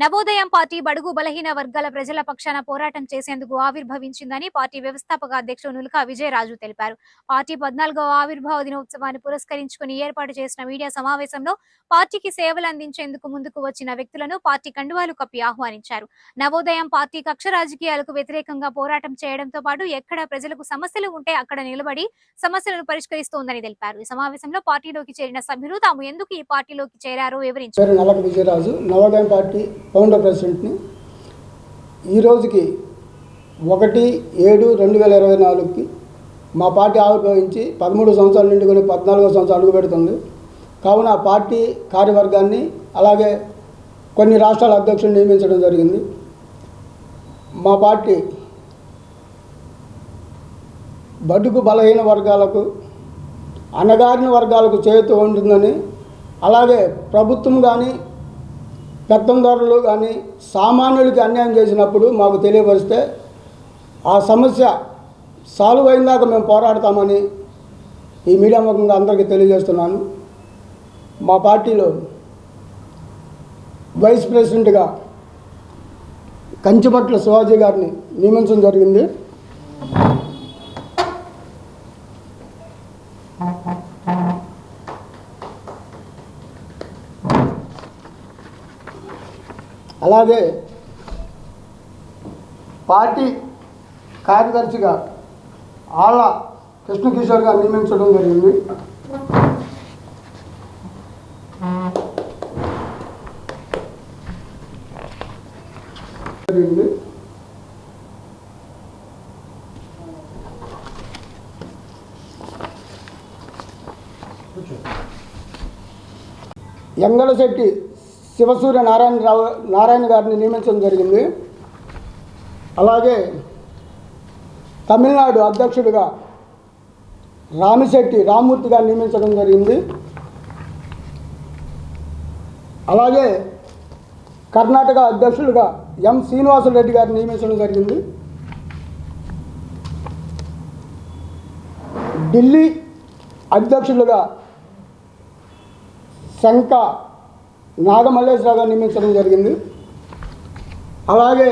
నవోదయం party బడుగు బలహీన వర్గాల ప్రజల పక్షాన పోరాటం చేసేందుకు ఆవిర్భవించిందని పార్టీ వ్యవస్థాపక అధ్యక్షుడు నుల్కా విజయరాజు తెలిపారు. పార్టీ 14వ ఆవిర్భావ దినోత్సవాన్ని పురస్కరించుకుని ఏర్పాటు చేసిన మీడియా సమావేశంలో పార్టీకి సేవలు అందించేందుకు ముందుకు వచ్చిన వ్యక్తులను పార్టీ కండువాలు కప్పి ఆహ్వానించారు. నవోదయం పార్టీ కక్ష రాజకీయాలకు వ్యతిరేకంగా పోరాటం చేయడంతో పాటు ఎక్కడ ప్రజలకు సమస్యలు ఉంటే అక్కడ నిలబడి సమస్యలను పరిష్కరిస్తోందని తెలిపారు. ఈ సమావేశంలో పార్టీలోకి చేరిన సభ్యులు తాము ఎందుకు ఈ పార్టీలోకి చేరారో వివరించారు. నవోదయం పార్టీ ఫౌండర్ ప్రెసిడెంట్ని. ఈ రోజుకి 1/7/2024కి మా పార్టీ ఆవిర్భవించి 13 సంవత్సరాల నుండి 14వ సంవత్సరం అడుగు పెడుతుంది. కావున ఆ పార్టీ కార్యవర్గాన్ని అలాగే కొన్ని రాష్ట్రాల అధ్యక్షులను నియమించడం జరిగింది. మా పార్టీ బడుగు బలహీన వర్గాలకు అణగారిన వర్గాలకు చేరుతూ ఉంటుందని, అలాగే ప్రభుత్వం కానీ పెత్తందారులు కానీ సామాన్యులకి అన్యాయం చేసినప్పుడు మాకు తెలియపరిస్తే ఆ సమస్య సాల్వ్ అయిందాక మేము పోరాడతామని ఈ మీడియా ముఖంగా అందరికీ తెలియజేస్తున్నాను. మా పార్టీలో వైస్ ప్రెసిడెంట్గా కంచిపట్ల శివాజీ గారిని నియమించడం జరిగింది. అలాగే పార్టీ కార్యదర్శిగా ఆళ్ళ కృష్ణకిషోర్ గారు నియమించడం జరిగింది. ఎంగళశెట్టి శివసూర్య నారాయణ గారిని నియమించడం జరిగింది. అలాగే తమిళనాడు అధ్యక్షుడిగా రామిశెట్టి రామ్మూర్తి గారిని నియమించడం జరిగింది. అలాగే కర్ణాటక అధ్యక్షుడిగా ఎం శ్రీనివాసరెడ్డి గారిని నియమించడం జరిగింది. ఢిల్లీ అధ్యక్షులుగా శంక నాగమల్లేశ్వరరావు గారిని నియమించడం జరిగింది. అలాగే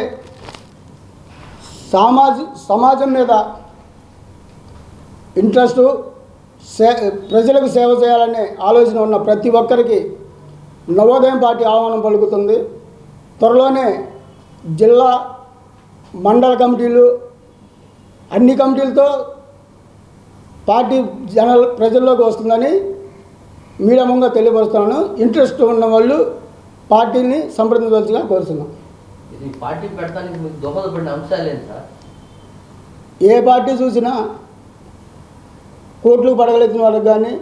సమాజం మీద ఇంట్రెస్ట్, ప్రజలకు సేవ చేయాలనే ఆలోచన ఉన్న ప్రతి ఒక్కరికి నవోదయం పార్టీ ఆహ్వానం పలుకుతుంది. త్వరలోనే జిల్లా మండల కమిటీలు అన్ని కమిటీలతో పార్టీ ప్రజల్లోకి వస్తుందని మీడియా ముందుగా తెలియపరుస్తున్నాను. ఇంట్రెస్ట్ ఉన్న వాళ్ళు పార్టీని సంప్రదించవలసిగా కోరుతున్నాం. పార్టీ పెట్టడానికి మీకు దోహదపడిన అంశాలు ఏంటి సార్? ఏ పార్టీ చూసినా కోట్లు పడగలెత్తిన వాళ్ళకి కానీ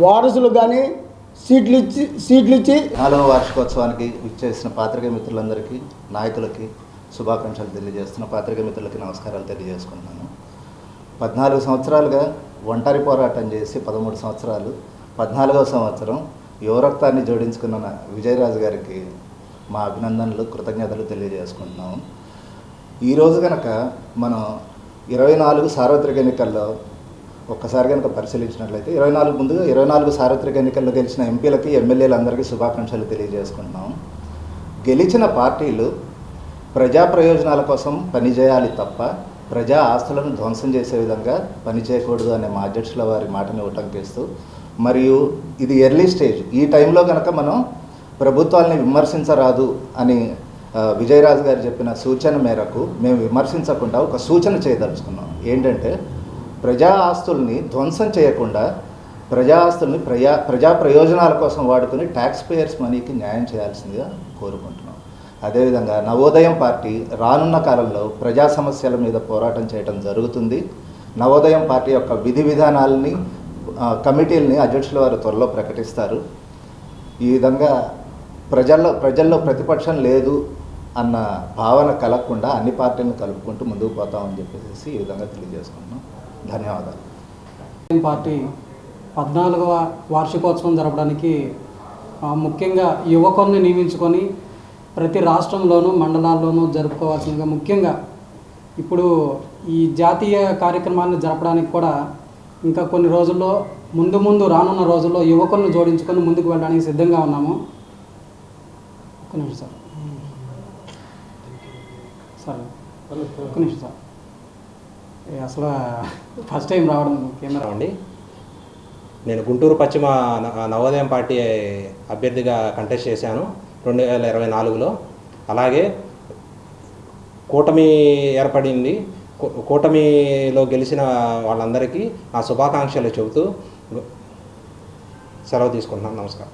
వారసులకు కానీ సీట్లు ఇచ్చి 4వ వార్షికోత్సవానికి విచ్చేసిన పాత్రికేయ మిత్రులందరికీ, నాయకులకి శుభాకాంక్షలు తెలియజేస్తున్న పాత్రికేయ మిత్రులకి నమస్కారాలు తెలియజేసుకుంటున్నాను. 14 సంవత్సరాలుగా ఒంటరి పోరాటం చేసి 13 సంవత్సరాలు 14వ సంవత్సరం యువరక్తాన్ని జోడించుకున్న విజయరాజు గారికి మా అభినందనలు, కృతజ్ఞతలు తెలియజేసుకుంటున్నాము. ఈరోజు కనుక మనం 24 సార్వత్రిక ఎన్నికల్లో ఒక్కసారి కనుక పరిశీలించినట్లయితే 24 సార్వత్రిక ఎన్నికల్లో గెలిచిన ఎంపీలకి, ఎమ్మెల్యేలందరికీ శుభాకాంక్షలు తెలియజేసుకుంటున్నాము. గెలిచిన పార్టీలు ప్రజా ప్రయోజనాల కోసం పనిచేయాలి తప్ప ప్రజా ఆస్తులను ధ్వంసం చేసే విధంగా పనిచేయకూడదు అనే మా అధ్యక్షుల వారి మాటని ఉటంకిస్తూ, మరియు ఇది ఎర్లీ స్టేజ్, ఈ టైంలో కనుక మనం ప్రభుత్వాలని విమర్శించరాదు అని విజయరాజు గారు చెప్పిన సూచన మేరకు మేము విమర్శించకుండా ఒక సూచన చేయదలుచుకున్నాం. ఏంటంటే ప్రజా ఆస్తుల్ని ధ్వంసం చేయకుండా ప్రజా ఆస్తుల్ని ప్రజా ప్రయోజనాల కోసం వాడుకొని ట్యాక్స్ పేయర్స్ మనీకి న్యాయం చేయాల్సిందిగా కోరుకుంటున్నాం. అదేవిధంగా నవోదయం పార్టీ రానున్న కాలంలో ప్రజా సమస్యల మీద పోరాటం చేయడం జరుగుతుంది. నవోదయం పార్టీ యొక్క విధి విధానాలని, కమిటీలని అధ్యక్షుల వారు త్వరలో ప్రకటిస్తారు. ఈ విధంగా ప్రజల్లో ప్రతిపక్షం లేదు అన్న భావన కలగకుండా అన్ని పార్టీలను కలుపుకుంటూ ముందుకు పోతామని చెప్పేసి ఈ విధంగా తెలియజేసుకుంటున్నాం. ధన్యవాదాలు. పార్టీ 14వ వార్షికోత్సవం జరపడానికి ముఖ్యంగా యువకుల్ని నియమించుకొని ప్రతి రాష్ట్రంలోనూ మండలాల్లోనూ జరుపుకోవాల్సిందిగా, ముఖ్యంగా ఇప్పుడు ఈ జాతీయ కార్యక్రమాన్ని జరపడానికి కూడా ఇంకా కొన్ని రోజుల్లో ముందు రానున్న రోజుల్లో యువకులను జోడించుకొని ముందుకు వెళ్ళడానికి సిద్ధంగా ఉన్నాము. ఒక్క నిమిషం సార్. సరే ఒక్క నిమిషం సార్ అసలు ఫస్ట్ టైం రావడం కెమెరా అండి నేను గుంటూరు పశ్చిమ నవోదయం పార్టీ అభ్యర్థిగా కంటెస్ట్ చేశాను 2024లో. అలాగే కూటమి ఏర్పడింది. కూటమిలో గెలిచిన వాళ్ళందరికీ నా శుభాకాంక్షలు చెబుతూ సెలవు తీసుకుంటున్నాను. నమస్కారం.